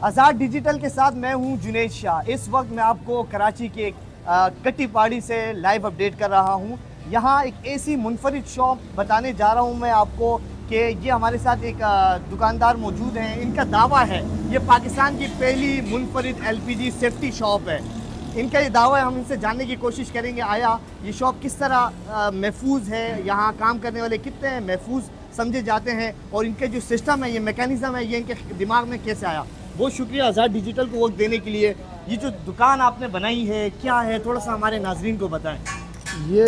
आज़ाद digital के साथ मैं हूं जुनैद शाह। इस वक्त मैं आपको कराची के कट्टी पहाड़ी से लाइव अपडेट कर रहा हूं। यहां एक ऐसी मुनफरिद शॉप बताने जा रहा हूं मैं आपको कि ये हमारे साथ एक दुकानदार मौजूद हैं। इनका दावा है ये पाकिस्तान की पहली मुनफरिद एलपीजी सेफ्टी शॉप है। इनका ये दावा है, हम इनसे जानने की कोशिश करेंगे आया ये शॉप किस तरह महफूज है, यहाँ काम करने वाले कितने महफूज समझे जाते हैं और इनके जो सिस्टम है, ये मैकेनिज़्म है, ये इनके दिमाग में कैसे आया। बहुत शुक्रिया आज़ाद डिजिटल को वक्त देने के लिए। ये जो दुकान आपने बनाई है क्या है, थोड़ा सा हमारे नाजरीन को बताएं। ये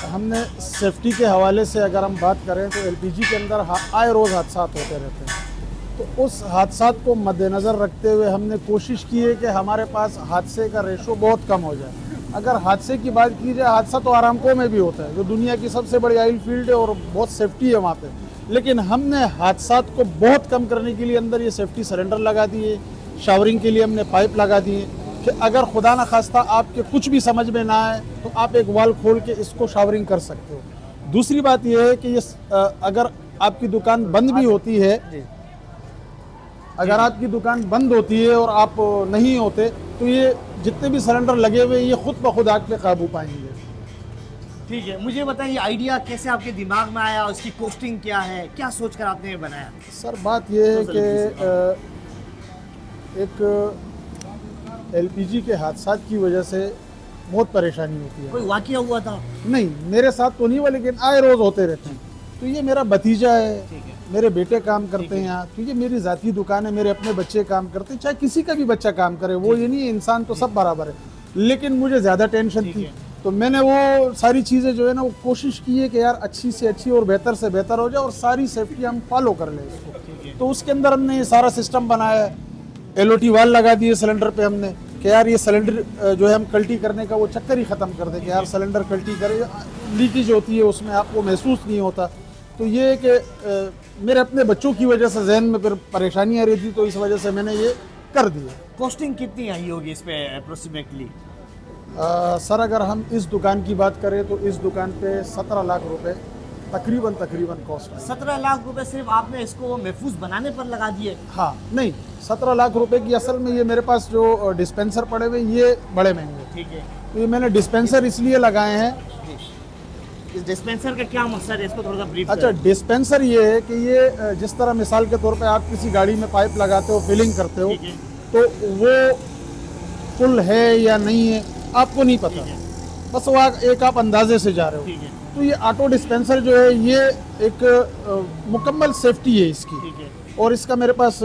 हमने सेफ्टी के हवाले से अगर हम बात करें तो एलपीजी के अंदर आए रोज़ हादसा होते रहते हैं, तो उस हादसा को मद्देनज़र रखते हुए हमने कोशिश की है कि हमारे पास हादसे का रेशो बहुत कम हो जाए। अगर हादसे की बात की जाए, हादसा तो आरामको में भी होता है जो दुनिया की सबसे बड़ी ऑयल फील्ड है और बहुत सेफ्टी है वहाँ पे, लेकिन हमने हादसा को बहुत कम करने के लिए अंदर ये सेफ्टी सिलेंडर लगा दिए। शावरिंग के लिए हमने पाइप लगा दिए कि अगर खुदा न खास्ता आपके कुछ भी समझ में ना आए तो आप एक वाल खोल के इसको शावरिंग कर सकते हो। दूसरी बात यह है कि ये अगर आपकी दुकान बंद भी होती है, अगर आपकी दुकान बंद होती है और आप नहीं होते तो ये जितने भी सिलेंडर लगे हुए ये खुद ब खुद आग पे काबू पाएंगे। ठीक है, मुझे बताइए आइडिया कैसे आपके दिमाग में आया, उसकी कॉस्टिंग क्या है, क्या सोचकर आपने ये बनाया। सर बात यह है कि एक एलपीजी के हादसा की वजह से बहुत परेशानी होती है। कोई वाकया हुआ था? नहीं, मेरे साथ तो नहीं हुआ, लेकिन आए रोज़ होते रहते हैं। तो ये मेरा भतीजा है, मेरे बेटे काम करते हैं यहाँ, तो ये मेरी ज़ाती दुकान है, मेरे अपने बच्चे काम करते हैं, चाहे किसी का भी बच्चा काम करे, वो ये नहीं है, इंसान तो सब बराबर है। लेकिन मुझे ज़्यादा टेंशन थी तो मैंने वो सारी चीज़ें जो है ना वो कोशिश की है कि यार अच्छी से अच्छी और बेहतर से बेहतर हो जाए और सारी सेफ्टी हम फॉलो कर लें इसको। तो उसके अंदर हमने ये सारा सिस्टम बनाया है। एलओटी वाल लगा दिए सिलेंडर पे हमने कि यार ये सिलेंडर जो है हम कल्टी करने का वो चक्कर ही ख़त्म कर दें कि यार सिलेंडर कल्टी करे, लीकेज होती है उसमें आपको महसूस नहीं होता। तो ये कि मेरे अपने बच्चों की वजह से जहन में फिर परेशानी आ रही थी, तो इस वजह से मैंने ये कर दिया। कॉस्टिंग कितनी आई होगी इस पे अप्रोक्सीमेटली? सर अगर हम इस दुकान की बात करें तो इस दुकान पे 17 लाख रुपए तकरीबन कॉस्ट है। 17 लाख रुपए सिर्फ आपने इसको महफूज बनाने पर लगा दिए? हाँ नहीं, 17 लाख रुपए की असल में ये मेरे पास जो डिस्पेंसर पड़े हुए ये बड़े महंगे। ठीक है, तो ये मैंने डिस्पेंसर इसलिए लगाए हैं। इस डिस्पेंसर का क्या मकसद है, इसको थोड़ा सा ब्रीफ अच्छा, डिस्पेंसर ये है कि ये जिस तरह मिसाल के तौर पे आप किसी गाड़ी में पाइप लगाते हो, फिलिंग करते हो, तो वो फुल है या नहीं है आपको नहीं पता, बस वो एक आप अंदाजे से जा रहे हो। तो ये ऑटो डिस्पेंसर जो है ये एक मुकम्मल सेफ्टी है इसकी, और इसका मेरे पास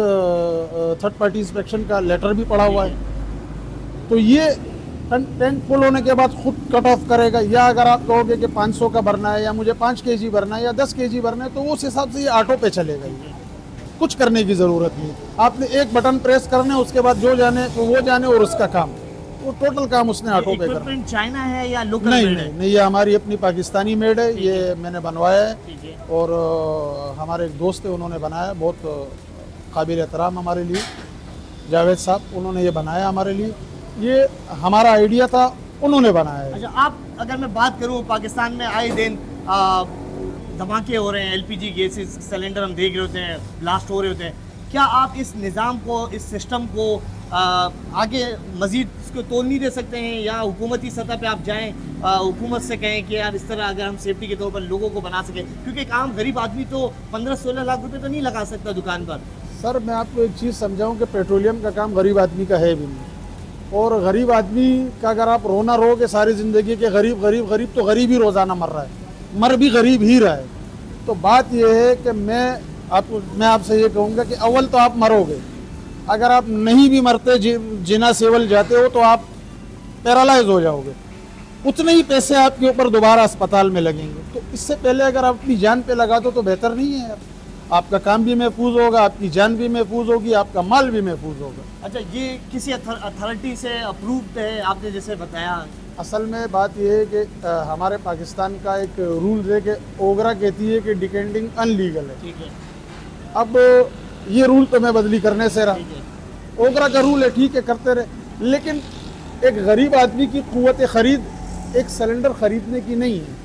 थर्ड पार्टी इंस्पेक्शन का लेटर भी पड़ा हुआ है। तो ये टैंक फुल होने के बाद खुद कट ऑफ करेगा, या अगर आप कहोगे कि 500 का भरना है या मुझे 5 kg भरना है या 10 kg भरना है तो उस हिसाब से ये ऑटो पे चलेगा। ये कुछ करने की ज़रूरत नहीं, आपने एक बटन प्रेस करना है, उसके बाद जो जाने वो जाने और उसका काम, वो टोटल काम उसने ऑटो पे करना है। चाइना है या लोकल? नहीं, ये हमारी अपनी पाकिस्तानी मेड है, ये मैंने बनवाया है और हमारे एक दोस्त है उन्होंने बनाया, बहुत काबिल एहतराम हमारे लिए, जावेद साहब, उन्होंने ये बनाया हमारे लिए। ये हमारा आइडिया था, उन्होंने बनाया है। अच्छा, आप अगर मैं बात करूँ, पाकिस्तान में आए दिन धमाके हो रहे हैं, एलपीजी गैसेस सिलेंडर हम देख रहे होते हैं ब्लास्ट हो रहे होते हैं, क्या आप इस निज़ाम को, इस सिस्टम को आगे मज़ीद इसको तोड़ नहीं दे सकते हैं, या हुकूमती सतह पे आप जाएं, हुकूमत से कहें कि यार इस तरह अगर हम सेफ्टी के तौर पर लोगों को बना सकें, क्योंकि एक आम गरीब आदमी तो 15-16 लाख रुपए तो नहीं लगा सकता दुकान पर। सर मैं आपको एक चीज़ समझाऊं कि पेट्रोलियम का काम गरीब आदमी का है भी नहीं, और गरीब आदमी का अगर आप रोना रोगे सारी ज़िंदगी के गरीब गरीब गरीब, तो गरीब ही रोज़ाना मर रहा है, मर भी गरीब ही रहा है। तो बात यह है कि मैं आपसे ये कहूँगा कि अव्वल तो आप मरोगे, अगर आप नहीं भी मरते, जिना सेवल जाते हो तो आप पैरालाइज हो जाओगे, उतने ही पैसे आपके ऊपर दोबारा अस्पताल में लगेंगे। तो इससे पहले अगर आप अपनी जान पे लगा दो तो बेहतर नहीं है यार, आपका काम भी महफूज होगा, आपकी जान भी महफूज होगी, आपका माल भी महफूज होगा। अच्छा, ये किसी अथॉरिटी से अप्रूव्ड है आपने जैसे बताया? असल में बात यह है कि हमारे पाकिस्तान का एक रूल है कि ओगरा कहती है कि डिकेंडिंग अनलीगल है। ठीक है, अब ये रूल तो मैं बदली करने से रहा, ओगरा का रूल है, ठीक है करते रहे, लेकिन एक गरीब आदमी की कुव्वत खरीद एक सिलेंडर खरीदने की नहीं है।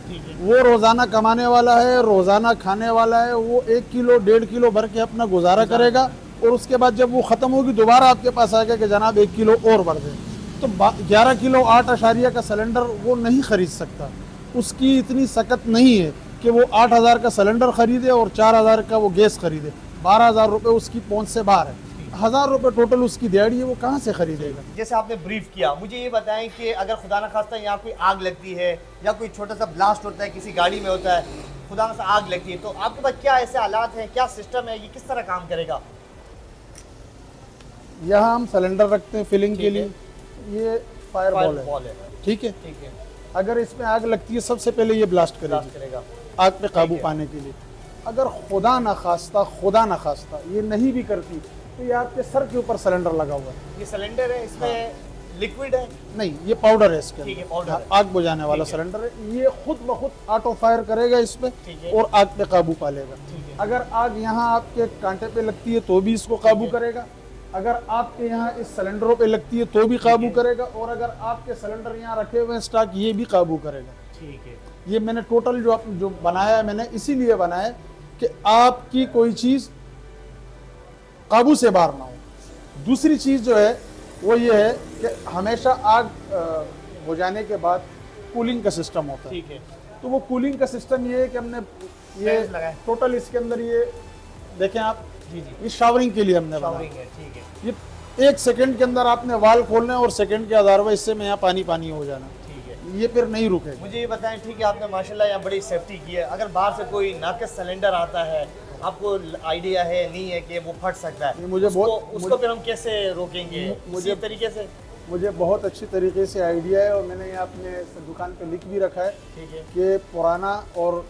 वो रोज़ाना कमाने वाला है, रोज़ाना खाने वाला है, वो 1 किलो 1.5 किलो भर के अपना गुजारा करेगा और उसके बाद जब वो ख़त्म होगी दोबारा आपके पास आएगा कि जनाब 1 किलो और भर दें, तो 11 किलो 8 अशारिया का सिलेंडर वो नहीं ख़रीद सकता। उसकी इतनी सकत नहीं है कि वो 8,000 का सिलेंडर ख़रीदे और 4,000 का वो गैस ख़रीदे। 12,000 रुपये उसकी पहुँच से बाहर है। 1,000 रुपये टोटल उसकी दिहाड़ी है, वो कहाँ से खरीदेगा। जैसे आपने ब्रीफ किया, मुझे ये बताएं कि अगर खुदा न खास्ता यहाँ कोई आग लगती है या कोई छोटा सा ब्लास्ट होता है, किसी गाड़ी में होता है, खुदा न खास्ता आग लगती है, तो आपके पास क्या ऐसे हालात हैं, क्या सिस्टम है, ये किस तरह काम करेगा? यहाँ हम सिलेंडर रखते हैं फिलिंग के लिए, ये फायर बॉल है, ठीक है। अगर इसमें आग लगती है सबसे पहले ये ब्लास्ट करेगा आग पे काबू पाने के लिए। अगर खुदा न खास्ता ये नहीं भी करती तो ये आपके सर के ऊपर सिलेंडर लगा हुआ है। ये सिलेंडर है, इसमें लिक्विड है? नहीं, ये पाउडर है इसके ठीक है, अंदर। पाउडर है। आग बुझाने वाला सिलेंडर है। ये खुद ब खुद ऑटो फायर करेगा इस पे और आग पे काबू पा लेगा। अगर आग यहाँ आपके कांटे पे लगती है तो भी इसको काबू करेगा। अगर आपके यहाँ इस सिलेंडरों पे लगती है तो भी काबू करेगा। और अगर आपके सिलेंडर यहाँ रखे हुए हैं स्टॉक, ये भी काबू करेगा। ठीक है। ये मैंने टोटल जो बनाया है, मैंने इसीलिए बनाया कि आपकी कोई चीज़ काबू से बाहर ना हो। दूसरी चीज़ जो है वो ये है कि हमेशा आग बुझाने के बाद कूलिंग का सिस्टम होता है। ठीक है। तो वो कूलिंग का सिस्टम ये है कि हमने ये टोटल इसके अंदर ये देखें आप, ये शावरिंग के लिए हमने बनाया। ठीक है। ये 1 सेकंड के अंदर आपने वाल खोलना है और सेकंड के आधार पर इससे में यहाँ पानी हो जाना। ठीक है। ये फिर नहीं रुकेगा। मुझे ये बताएं, ठीक है, आपने माशाल्लाह यहाँ बड़ी सेफ्टी की है। अगर बाहर से कोई नाकिस सिलेंडर आता है, आपको आइडिया है नहीं है कि वो फट सकता है, उसको फिर हम कैसे रोकेंगे? मुझे तरीके से मुझे बहुत अच्छी तरीके से आइडिया है और मैंने यहाँ अपने दुकान पे लिख भी रखा है। ठीक है। कि पुराना और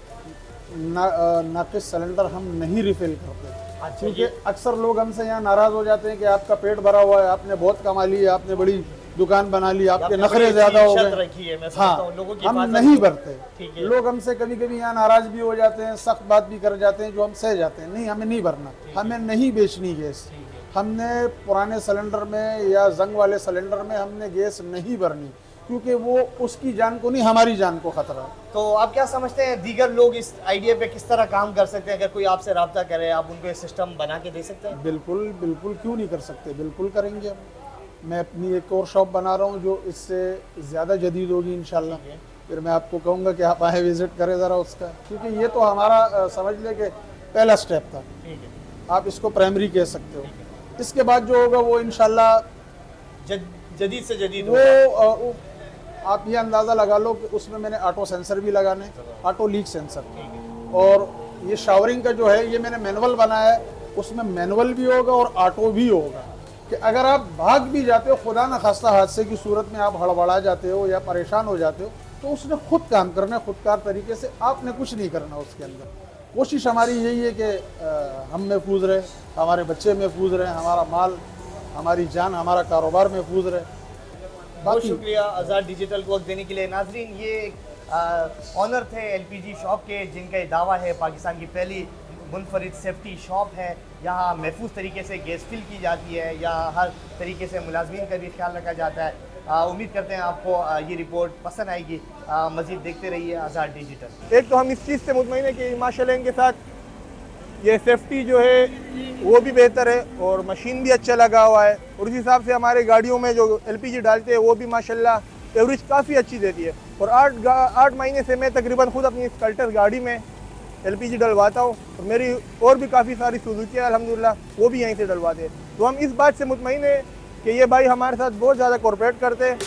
नाकिस सिलेंडर हम नहीं रिफिल करते। अच्छा, क्योंकि अक्सर लोग हमसे यहाँ नाराज़ हो जाते हैं कि आपका पेट भरा हुआ है, आपने बहुत कमा ली है, आपने बड़ी दुकान बना ली, आपके नखरे ज़्यादा हो गए। हाँ, लोगों की हम नहीं भरते। ठीक है। लोग हमसे कभी कभी यहाँ नाराज़ भी हो जाते हैं, सख्त बात भी कर जाते हैं, जो हम सह जाते हैं। नहीं, हमें नहीं भरना, हमें नहीं बेचनी गैस। हमने पुराने सिलेंडर में या जंग वाले सिलेंडर में हमने गैस नहीं भरनी, क्योंकि वो उसकी जान को नहीं, हमारी जान को खतरा है। तो आप क्या समझते हैं दीगर लोग इस आइडिया पे किस तरह काम कर सकते हैं? अगर कोई आपसे रब्ता करे, आप उनको ये सिस्टम बना के दे सकते हैं? बिल्कुल बिल्कुल, क्यों नहीं कर सकते, बिल्कुल करेंगे हम। मैं अपनी एक और शॉप बना रहा हूँ जो इससे ज़्यादा जदीद होगी इंशाल्लाह। फिर मैं आपको कहूँगा कि आप आए विज़िट करें ज़रा उसका, क्योंकि ये तो हमारा समझ लें कि पहला स्टेप था। ठीक है। आप इसको प्राइमरी कह सकते हो। इसके बाद जो होगा वो इंशाल्लाह जदीद से जदीद वो आप ये अंदाज़ा लगा लो कि उसमें मैंने ऑटो सेंसर भी लगाने, ऑटो लीक सेंसर। और ये शावरिंग का जो है ये मैंने मैनुअल बनाया है, उसमें मैनुअल भी होगा और ऑटो भी होगा कि अगर आप भाग भी जाते हो, खुदा न खास्ता हादसे की सूरत में आप हड़बड़ा जाते हो या परेशान हो जाते हो, तो उसने खुद काम करना है, खुदकार तरीके से। आपने कुछ नहीं करना उसके अंदर। कोशिश हमारी यही है कि हम महफूज रहे, हमारे बच्चे महफूज रहे, हमारा माल, हमारी जान, हमारा कारोबार महफूज रहे। बहुत शुक्रिया आज़ाद डिजिटल को वक्त देने के लिए। नाजरीन, ये ऑनर थे एलपीजी शॉप के, जिनका ये दावा है पाकिस्तान की पहली मुनफरिद सेफ्टी शॉप है। यहाँ महफूज तरीके से गैस फिल की जाती है, यहाँ हर तरीके से मुलाजमीन का भी ख्याल रखा जाता है। उम्मीद करते हैं आपको ये रिपोर्ट पसंद आएगी। मज़ीद देखते रहिए आज़ाद डिजिटल। एक तो हम इस चीज़ से मुतमईन है कि माशाल्लाह इनके साथ ये सेफ्टी जो है वो भी बेहतर है और मशीन भी अच्छा लगा हुआ है। और उस हिसाब से हमारे गाड़ियों में जो एलपीजी डालते हैं वो भी माशाल्लाह एवरेज काफ़ी अच्छी देती है। और 8 महीने से मैं तकरीबन खुद अपनी स्कल्टर गाड़ी में एलपीजी डलवाता हूँ और मेरी और भी काफ़ी सारी सुजुकी है अल्हम्दुलिल्लाह, वो भी यहीं से डलवाते हैं। तो हम इस बात से मुतमईन है कि ये भाई हमारे साथ बहुत ज़्यादा कोऑपरेट करते हैं।